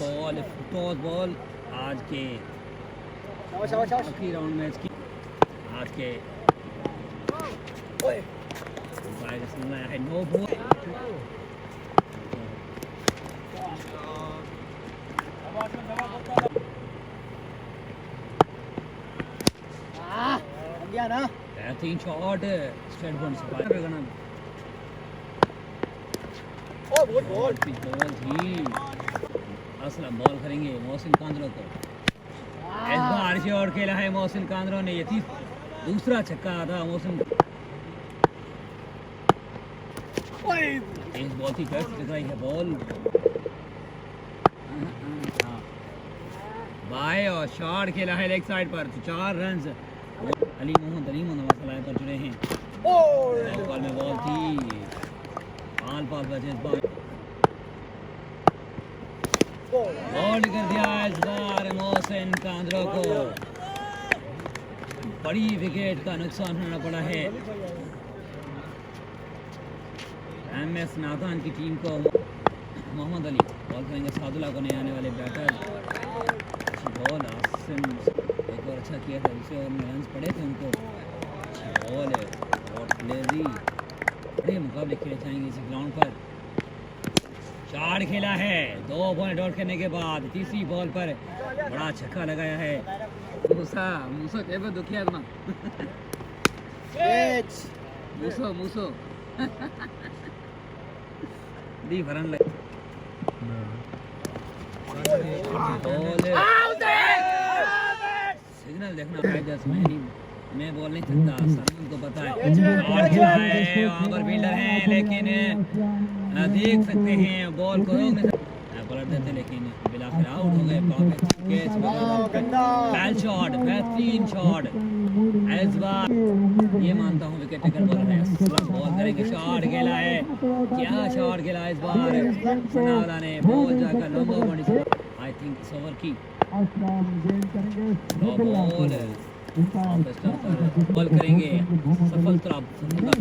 Ball toss ball आज के आखिरी राउंड मैच की आज के है नो बॉल ना 3 शॉट स्ट्रेट बॉल से करना बॉल थी असलम बॉल करेंगे मोहसिन कांद्रो को। इस बार शॉट खेला है मोहसिन कांद्रो ने, ये दूसरा छक्का था मोहसिन। इस बॉल की कैच टकराई है बॉल बाय और शॉट खेला है लेग साइड पर, 4 रन अली मोहम्मद सलाह पर जुड़े हैं। बॉल में बॉल थी आल पास बचे, बॉल कर दिया इस बार मोहसिन कांद्रो को। बड़ी विकेट का नुकसान होना पड़ा है एमएस नादान की टीम को। मोहम्मद अली बॉल करेंगे सादुल्ला को, नए आने वाले बैटर। अच्छी बॉल आसिम एक और अच्छा किया था, दूसरे ओवर में रन पड़े थे उनको। अच्छी बॉल है और प्लेयरी बड़े मुकाबले खेले जाएंगे इस ग्राउंड पर। चार खेला है 2 बॉल डॉट करने के बाद, तीसरी बॉल पर बड़ा छक्का लगाया है मूसा कहते दुखिया ना मूसो दी भरन लगे सिग्नल देखना है, जस्ट मैं बोल नहीं सकता, सरमन को पता है। वहाँ पर फील्डर हैं लेकिन देख सकते हैं बॉल को रोक नहीं सकते, पलट देते लेकिन बिलाखिर आउट हो गए। बैल शॉट, बेहतरीन शॉट इस बार, ये मानता हूँ विकेट टेकर बॉलर है। बॉल करेंगे, शॉट खेला है, क्या शॉट खेला इस बार सनावला ने। बॉल जाकर लंबा बॉडी आई थिंक इस ओवर की बॉल करेंगे सफलता बॉलर।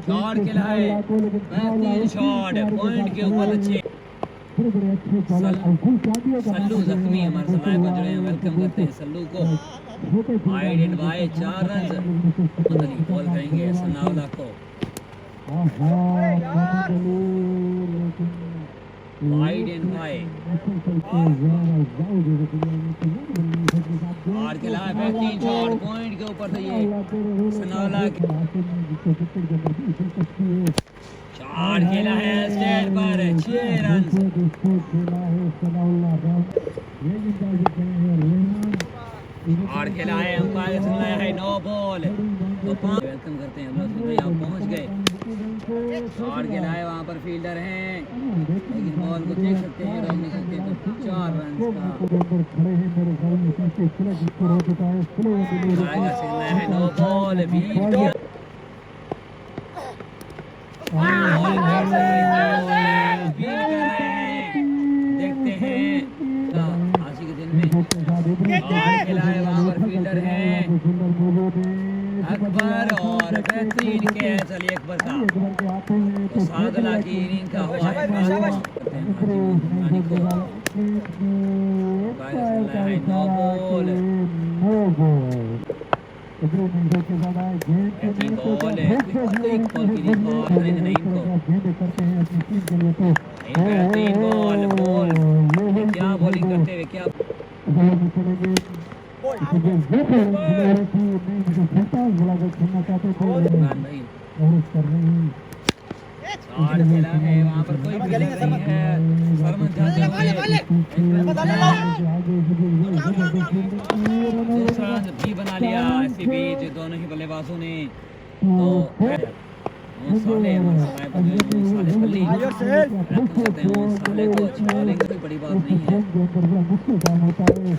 शॉट खेला है, बेहतरीन शॉट, पॉइंट के ऊपर अच्छे। सल्लू जख्मी हमारे समय पर जुड़े हैं, वेलकम करते हैं सल्लू को। Wide and bye 4 run ball करेंगे सनावला को। वाइड एंड बाय और खेला है, बेहतरीन शॉट, पॉइंट के ऊपर था ये सनावला। शॉट खेला है स्टेट पर, 6 रन। और खेला है अंपायर सुनाया है नो बॉल तो 5। वेलकम करते हैं हम लोग, यहाँ पहुँच गए। शॉट खेला है, वहाँ पर फील्डर हैं लेकिन बॉल को देख सकते हैं, रोक नहीं सकते, तो 4 रन का है नो बॉल भी। देखते हैं आज के दिन में खेला है, वहाँ पर फील्डर है अकबर और बेहतरीन KSL अकबर का, तो सादुल्ला की इनिंग का हुआ है। नो बॉल क्या बॉलिंग करते हुए क्या खेला है, वहाँ पर कोई नहीं है। सरमंद दूसरा भी बना लिया इसी बीच दोनों ही बल्लेबाजों ने। तो साले को कोई बड़ी बात नहीं है।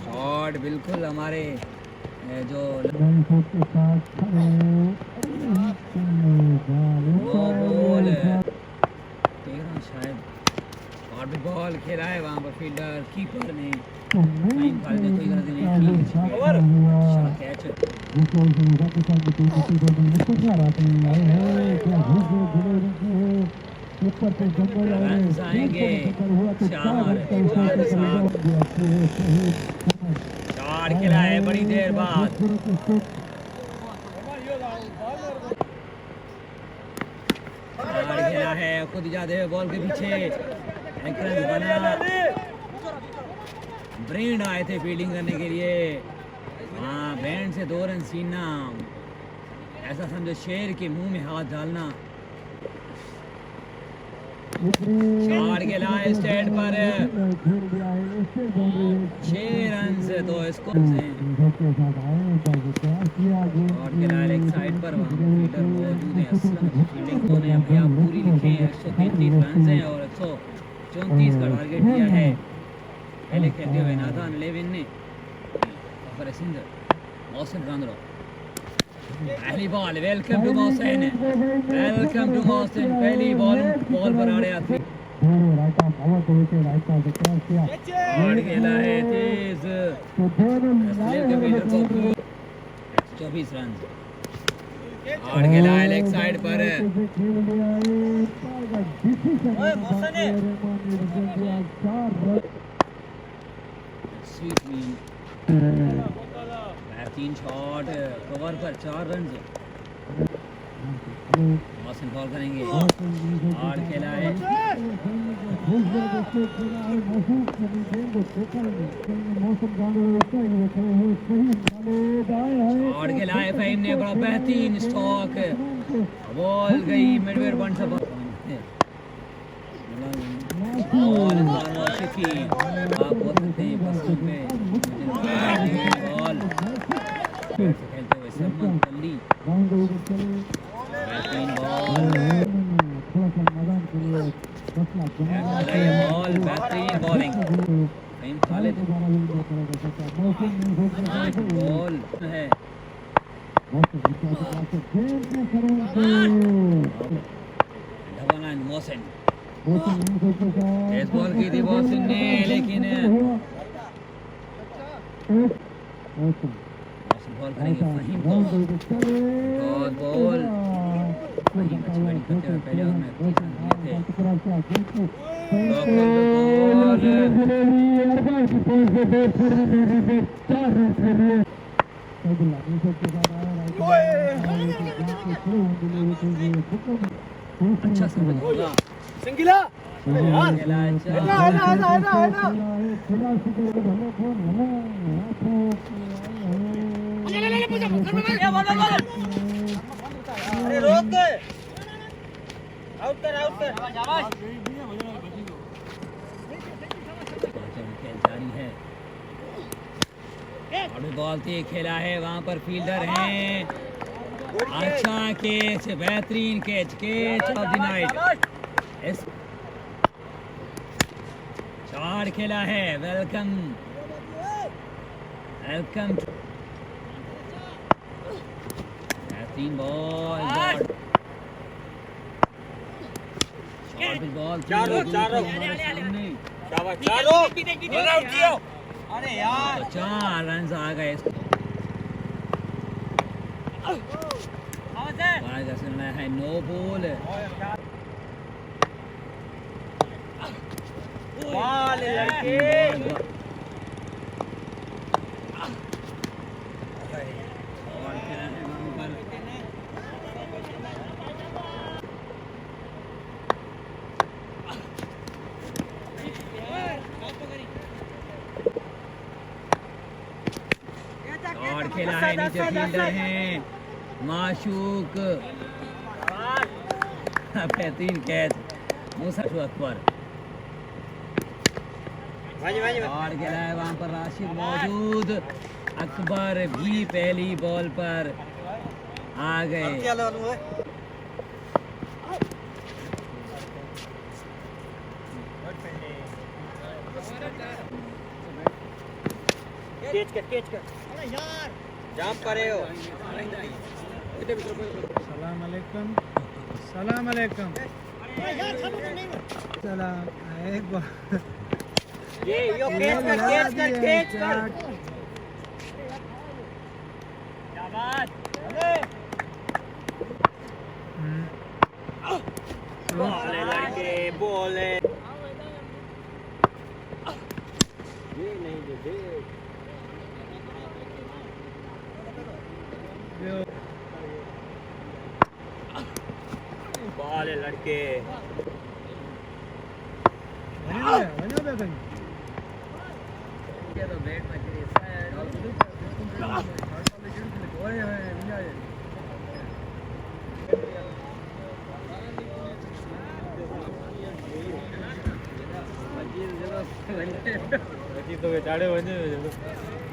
शॉट बिल्कुल हमारे जो बॉल शायद और भी बॉल खेला है, वहाँ पर फील्डर कीपर ने कोई गलती नहीं की। रन्स आएंगे 4 खेला है बड़ी देर बाद। 4 खेला है, खुद जाते हुए बॉल के पीछे एक रन बना। ब्रेंड आए थे फील्डिंग करने के लिए। हाँ, बैंड से 2 रन सीना, ऐसा समझो शेर के मुंह में हाथ डालना। 4 खेला है स्टेट पर 6 रन से, तो इसको और खेला है लेग साइड पर, वहाँ फील्डर मौजूद है। फील्डिंग को ने अपने आप पूरी लिखी है, 133 रन हैं और 134 का टारगेट दिया है पहले खेलते हुए नादान 11 ने। मौसम गांधरो पहली बॉल, वेलकम टू मौसम, वेलकम टू मौसम। पहली बॉल पर आ रहा थी और खेला है तेज 24 रन और खेला है लेग साइड पर। बेहतरीन शॉट कवर पर 4 रन। मौसम कॉल करेंगे और खेला है और खेला है फहीम ने, बड़ा बेहतरीन स्टॉक, बॉल गई मिडवेयर बन सब बॉल की आप बोल सकते हैं बसों पे बॉल खेलते हुए सरमंद जल्दी बेहतरीन बॉल, बेहतरीन बॉलिंग फहीम खालिद। बॉल है मोहसिन, इस बॉल की थी मोहसिन ने, लेकिन बॉल करेंगे फहीम को। बॉल फहीम अच्छी बैटिंग करते हुए पहले ओवर में 30 रन दिए थे। अच्छा समझ सिंगिला अरे रोक दे, आउट कर जारी है और बॉल से खेला है, वहां पर फील्डर हैं। अच्छा कैच, बेहतरीन कैच ऑफ द नाइट। 4 खेला है, वेलकम बेहतरीन बॉल, चारों अरे यार 4 रन आ गए। है नो बॉल, और खेला है नीचे फील्डर हैं माशूक, बेहतरीन कैच मूसा अकबर। और खेला है वहां पर राशिद मौजूद, अकबर भी पहली बॉल पर आ गए। कैच कर यार, जंप करे हो। सलाम अलैकुम सलाम। एक बार ये यो कैच कर क्या बात। अरे लड़के भोलें ये नहीं दे बाल है लड़के बने बे कहीं ये तो बैट में गिरी तो बेचारे बने